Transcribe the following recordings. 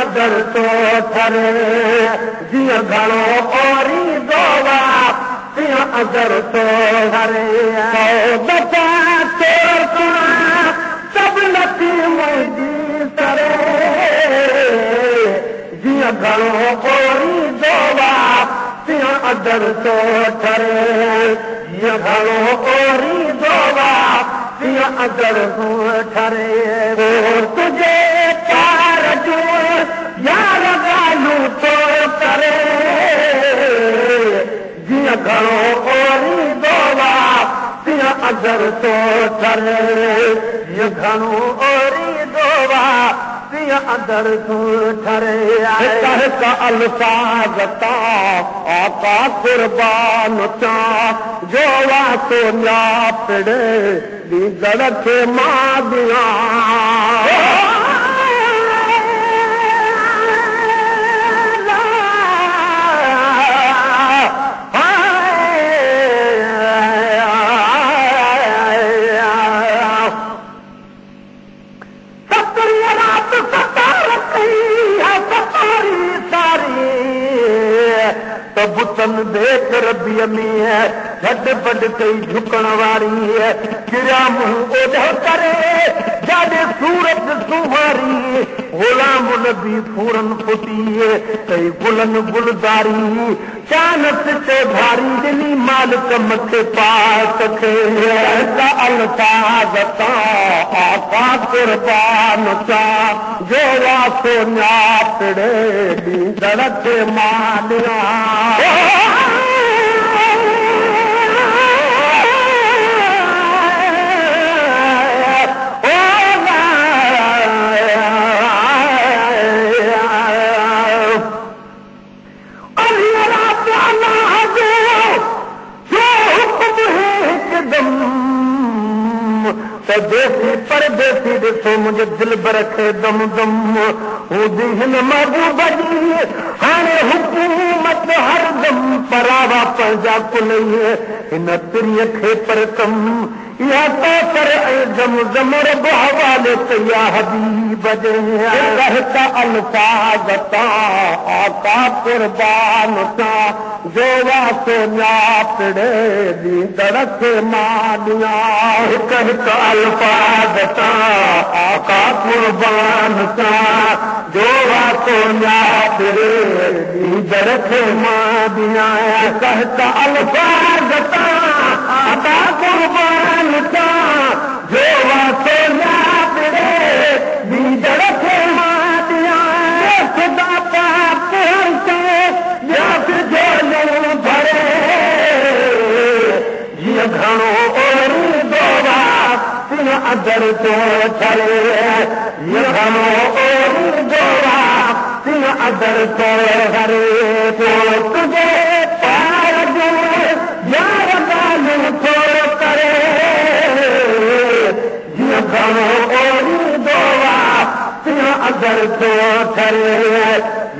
other तो ठरे जीअं घणो ओरी दोवा तीअं अदर तो ठरे बचा चोर सुणा सभु नथी मुंहिंजी सरे जीअं घणो ओरी दोवा तीअं अदर तो ठरे जीअं घणो ओरी दोवा तीअं अदर तो ठरे तुझे प्यार जो यार ॻाल्हियूं तो करे जीअं घणो ओरी दोवा तीअं अदर तो ठरे जीअं घणो ओरी दोवा तीअं अदर तो ठरे हिक अल्फाज़ आका कुर्बान चा जो वासो न्यापड़े ॾींदड़ खे मां ॾियां बुतन देख रबीअ में झट बड कई झुकण वारी किरिया मुंहुं ओढ़ो करे जाॾे सूरत सुवारी गुलाम नबी फूरन फुटी कई गुलन गुलदारी चानस ते भारी ॾिनी मालिक मथे पास खे अल्फाज़ आका कुर्बान चा जो वासो न्यापड़े ॾींदड़ खे मां ॾियां देसी परदेसी ॾिसो मुंहिंजे दिल भर खे दम दम हूंदी हिन महबूब जी हाणे हुकूमत हरदम परावा पंहिंजा कुल हिन तिरीअ खे पर कम इहा तो कर ऐं दम दम रब हवाले कया हबीब जे हिक अल्फाज़ आका कुर्बान सा जो वासो न्यापड़े ॾींदड़ खे मां ॾियां हिक अल्फाज़ आका कुर्बान सा जो वासो न्यापड़े ॾींदड़ खे मां ॾियां हिक अल्फाज़ आका कुर्बान सा जो वासो न्यापड़े ॾींदड़ खे मां ॾियां ख़ुदा पाक भरे जीअं घणो ओरी दोवा तीअं अदर तो ठरे जीअं घणो ओरी दोवा तीअं अदर तो हरे तुझे प्यार जो यार ॻाल्हियूं थो करे जीअं घणो ओरी दोवा तीअं अदर तो ठरे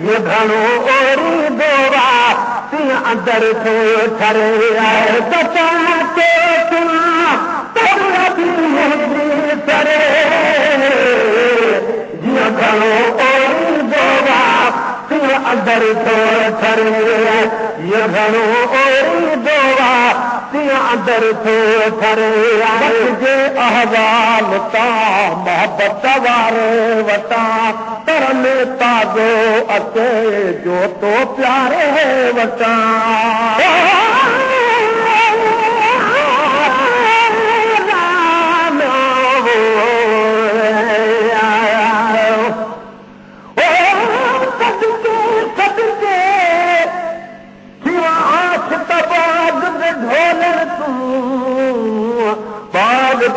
जीअं घणो ओरी दोवा तीअं अदर तो ठरे बचा तो सुना सरे जीअं घणो ओरी दोवा तीअं अदर तो ठरे जीअं घणो ओरी दोवा तीअं अदर तो ठरे जे अहवाल तां मोहबत वारे वटां तर में ताज़ो अचे जो तो प्यारे वटां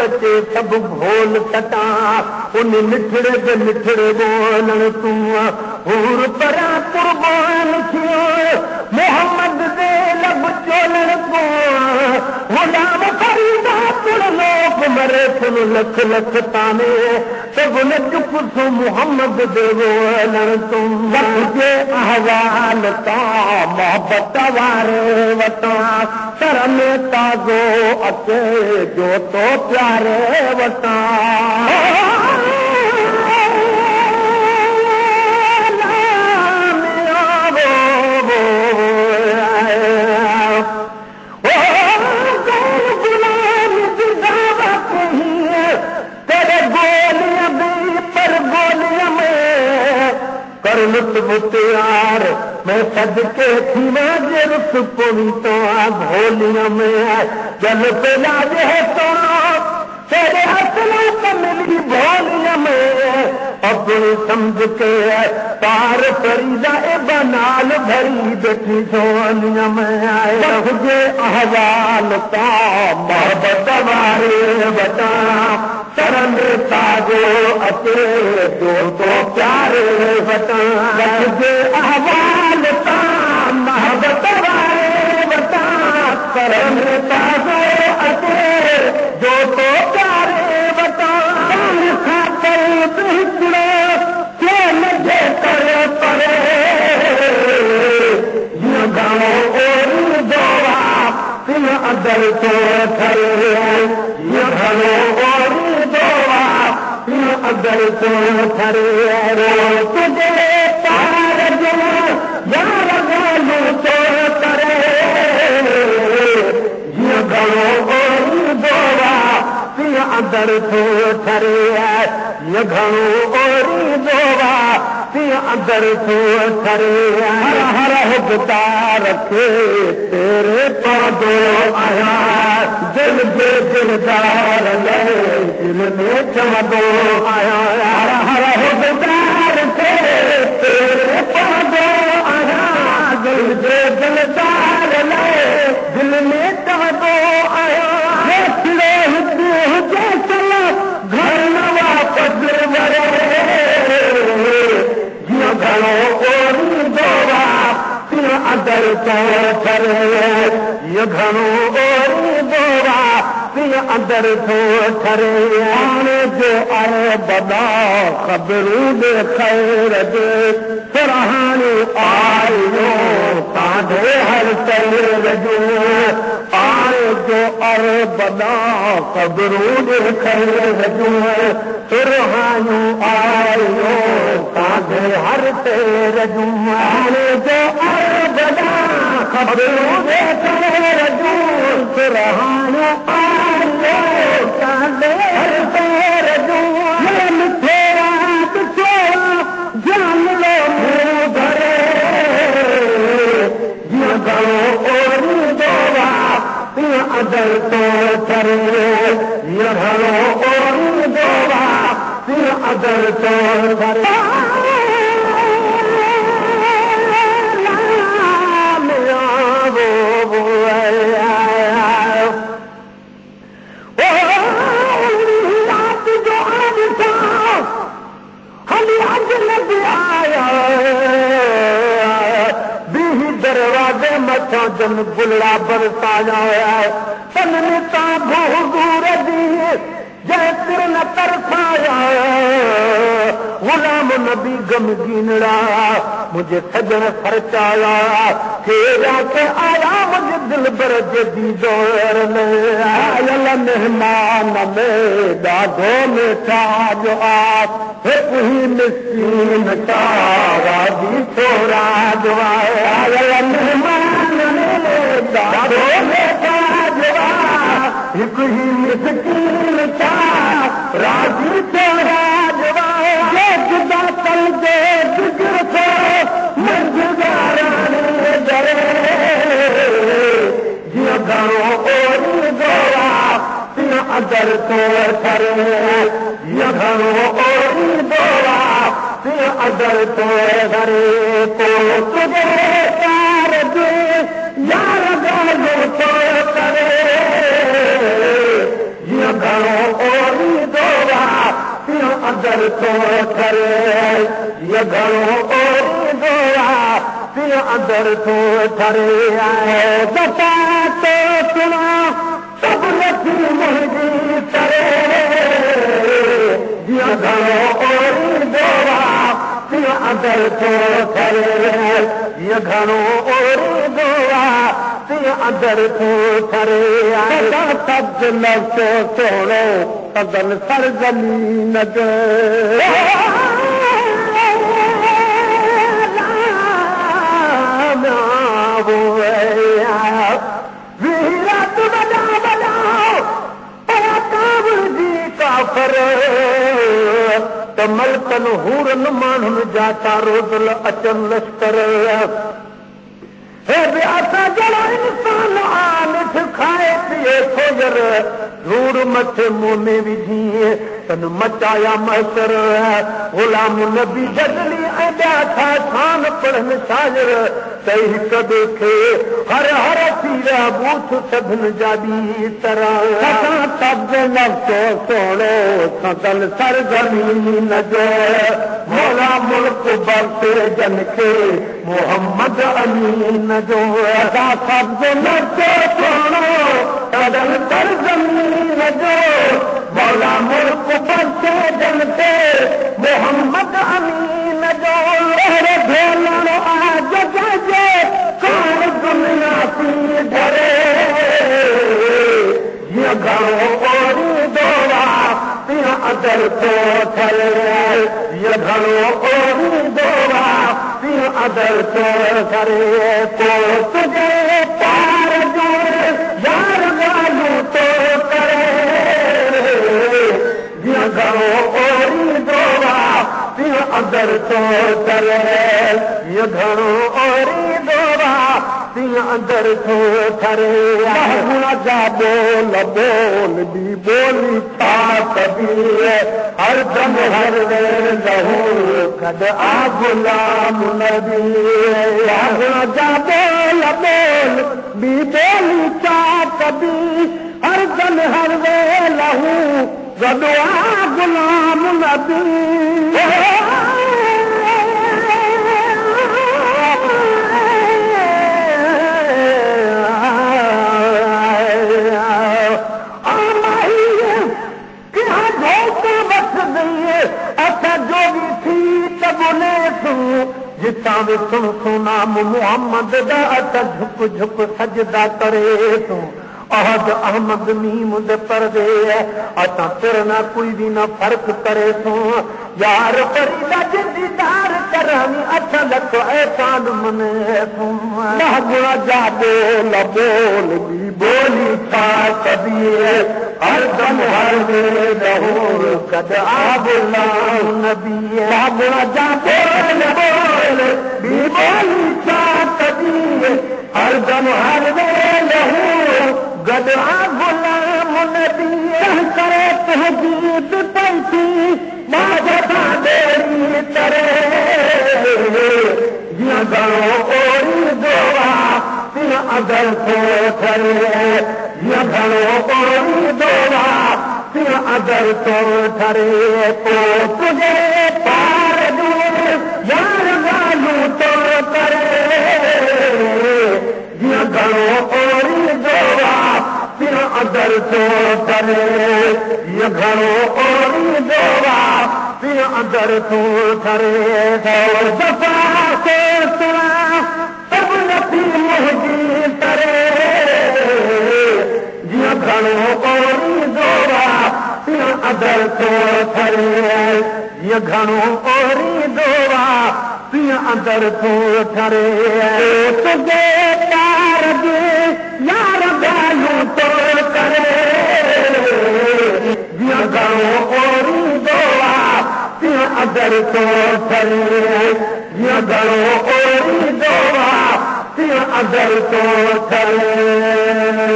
बचे सब भोल सटा उन मिठड़े पे मिठड़े बोलन तू हूर परा कुर्बान थियो मोहम्मद दे लब चोलन को गुलाम फरीदा तुल लोक मरे तुल लख लख ताने सब न चुप सो मोहम्मद दे बोलन तू जे अहवाल ता मोहब्बत वारे वटा सर में ताज़ो अचे जो तो प्यारे वटा लुत्फ यार मैं सदके थी जे रुस पोनी तो भोलिया में जल पे लाज है तो तेरे असलों को मिली भोलिया में अपनी समझ के पार फरीदा ए बनाल भरी बैठी सोनिया में आए मुझे अहवाल का मोहब्बत वारे बता शरण ताजो अचे जो तो प्यारे बता मुझे अहवाल का मोहब्बत वारे बता शरण ताजो अचे जो तो प्यारे बता अदर तो ठरे घणो और दोवा अदर तो ठरे तुझे पार जो यार गालू तो करे जीअं घणो और दोवा अदर तो ठरे जीअं घणो और दोवा अंदर तो ठरे हर हर हुकता रखे तेरे पौधो आया दिल जे दिलदार दिल में चमदो आया हर हर हुकता रखे तेरे पौधो आया दिल जे दिलदार दिल में चमदो आया हुजे चलो घर न वापस वरे घणो और दोवा अदर तो ठरे घणो और दोवा अंदर तो ठरे आने जो आए बदा ख़बरूं दे खैर दे सुरहानी आयो कांधे हर तेर जो आए जो अरे बदा ख़बरूं दे खैर जो सुरहानी आयो कांधे हर तेर जो आने जो अरे बदा ख़बरूं दे खैर जो सुरहानी आयो कांधे हर तेर जो मिठे रात सोया जान लो मुंह धरे जीअं घणो और दोवा तीअं अदर तो ठरे जीअं घणो और दोवा तीअं अदर तो ठरे दरवाजे मथां जन गुलड़ा बरसाया होया तन में ता भूर दी जै सिर न तरसाया गुलाम नबी गमगीनड़ा मुझे सजन खर्चाया खेरा के आया मुझे दिल बर जदी दौर में आयल मेहमान में ॾाढो मिठा जो आप ही मिस्कीन तारा दी थोरा जो आयल मेहमान में ॾाढो मिठा जो हिकु ही मिस्कीन तारा दी थोरा जो जुदा कल दे जिगर को मंझगाराने डरे जीअं घणो और दोवा तीअं अदर तो ठरे जीअं घणो और दोवा तीअं अदर तो ठरे पोइ तुझे प्यार दे यार ॻाल्हि तो करे जीअं घणो और दोवा तीअं अदर तो ठरे जीअं घणो और दोवा तीअं अदर तो ठरे दफ़ा तो सुना सभु नथी मुंहिंजी करे जीअं घणो और दोवा तीअं अदर तो ठरे जीअं घणो और दोवा तीअं अदर तो ठरे सब्ज नफ़्सो सोणो सदन सरज़मीन जो वीरत वॾा वॾा काबुल जी काफ़र त मलकन हूरन माण्हुनि जा रोज़ल अचनि लश्कर हे बि असां जहिड़ा इंसान आनिठ खाए पीए सोजर धूड़ मथे मुंह में विझी तन मचाया मशर गुलाम नबी जदली ऐं ॿिया छा शान पढ़नि शायर त हिक ॿिए खे हर हर थी विया बूथ सभिनि जा ॿी तरह असां तब्द नफ़्सो सोणो सदल सर ज़मीन जो मौला मुल्क बख़्शे जन खे मोहम्मद अमीन जो असां तब्द नफ़्सो सोणो सदल सर ज़मीन जो मौला मुल्क बख़्शे जन खे मोहम्मद अमीन जो अहिड़े भेलण आज जे कान दुनिया थी डरे जीअं घणो ओरी दोरा तीअं अदर थो ठरे जीअं घणो ओरी दोरा तीअं अदर थो ठरे पोइ तुंहिंजे पार जो यार ॻाल्हियूं थो करे जीअं घणो ओरी दोरा तीअं अदर थो ठरे जीअं घणो ओरी दोरा तीअं अदर थो ठरे जा बोल बोल बि बोली छा कबी हर दम हर लहू कद आ गुलाम नबी जा बोल बोल बि बोली छा कबी हर दम हर लहू कद आ गुलाम नबी जितां बि सुन नाम मोहम्मद दा अत झुक झुक सजदा करे तूं अहद अहमद मीम दे पर्दे असां फिर न कोई भी न फर्क करे तूं यार फरीदा दीदार करानी अठ लख एहसान मने तूं महबूबा जा बोल बोल बि बोली छा कबी हर दम हर मेरे दहूर कद आबुला नबी महबूबा जा बोल बोल बि बोली छा कबी हर दम हर मेरे दहूर गद गुलाम नबी करे तहजीद पैसी मां देरी करे जीअं घणो ओरी दोरा तीअं अदर थो ठरे जीअं घणो ओरी दोरा तीअं अदर थो ठरे पोइ तुंहिंजे पार जो यार ॻाल्हियूं थो करे जीअं घणो ओरी दोरा तीअं अदर थो ठरे जीअं घणो ओरी दोरा तीअं अदर थो ठरे दफ़ा सभु नथी मुंहिंजी तरे जीअं घणो ओरी दोरा तीअं अदर थो ठरे जीअं घणो ओरी दोरा तीअं अदर थो ठरे तुंहिंजे प्यार जे यार ॻाल्हियूं थो करे जीअं घणो ओरी दोरा तीअं अदर थो ठरे जीअं घणो ओरी दोरा तीअं अदर थो ठरे